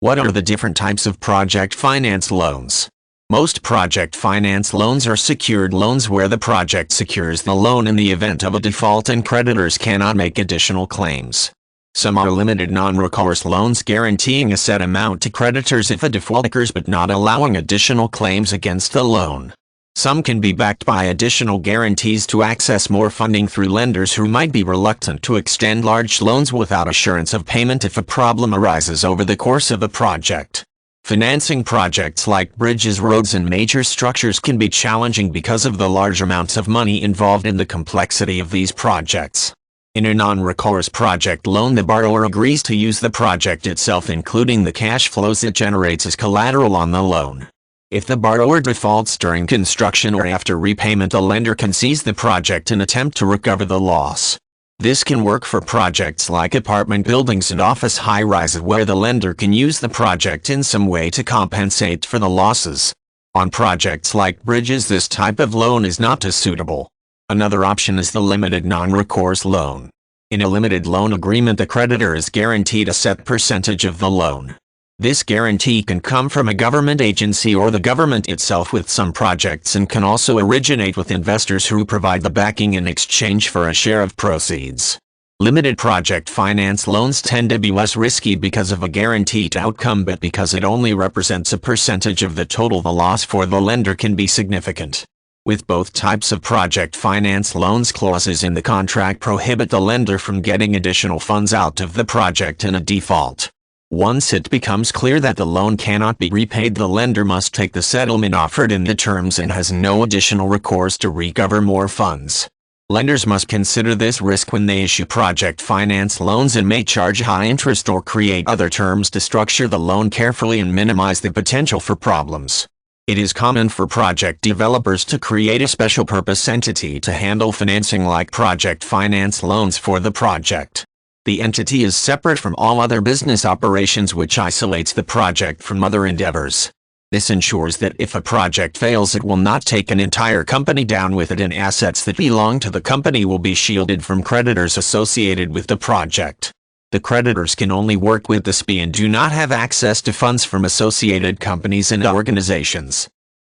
What are the different types of project finance loans? Most project finance loans are secured loans where the project secures the loan in the event of a default and creditors cannot make additional claims. Some are limited non-recourse loans guaranteeing a set amount to creditors if a default occurs but not allowing additional claims against the loan. Some can be backed by additional guarantees to access more funding through lenders who might be reluctant to extend large loans without assurance of payment if a problem arises over the course of a project. Financing projects like bridges, roads, and major structures can be challenging because of the large amounts of money involved in the complexity of these projects. In a non-recourse project loan, the borrower agrees to use the project itself, including the cash flows it generates, as collateral on the loan. If the borrower defaults during construction or after repayment, a lender can seize the project and attempt to recover the loss. This can work for projects like apartment buildings and office high-rises where the lender can use the project in some way to compensate for the losses. On projects like bridges, this type of loan is not as suitable. Another option is the limited non-recourse loan. In a limited loan agreement, the creditor is guaranteed a set percentage of the loan. This guarantee can come from a government agency or the government itself with some projects, and can also originate with investors who provide the backing in exchange for a share of proceeds. Limited project finance loans tend to be less risky because of a guaranteed outcome, but because it only represents a percentage of the total, the loss for the lender can be significant. With both types of project finance loans, clauses in the contract prohibit the lender from getting additional funds out of the project in a default. Once it becomes clear that the loan cannot be repaid, the lender must take the settlement offered in the terms and has no additional recourse to recover more funds. Lenders must consider this risk when they issue project finance loans and may charge high interest or create other terms to structure the loan carefully and minimize the potential for problems. It is common for project developers to create a special purpose entity to handle financing like project finance loans for the project. The entity is separate from all other business operations, which isolates the project from other endeavors. This ensures that if a project fails, it will not take an entire company down with it, and assets that belong to the company will be shielded from creditors associated with the project. The creditors can only work with the SPE and do not have access to funds from associated companies and organizations.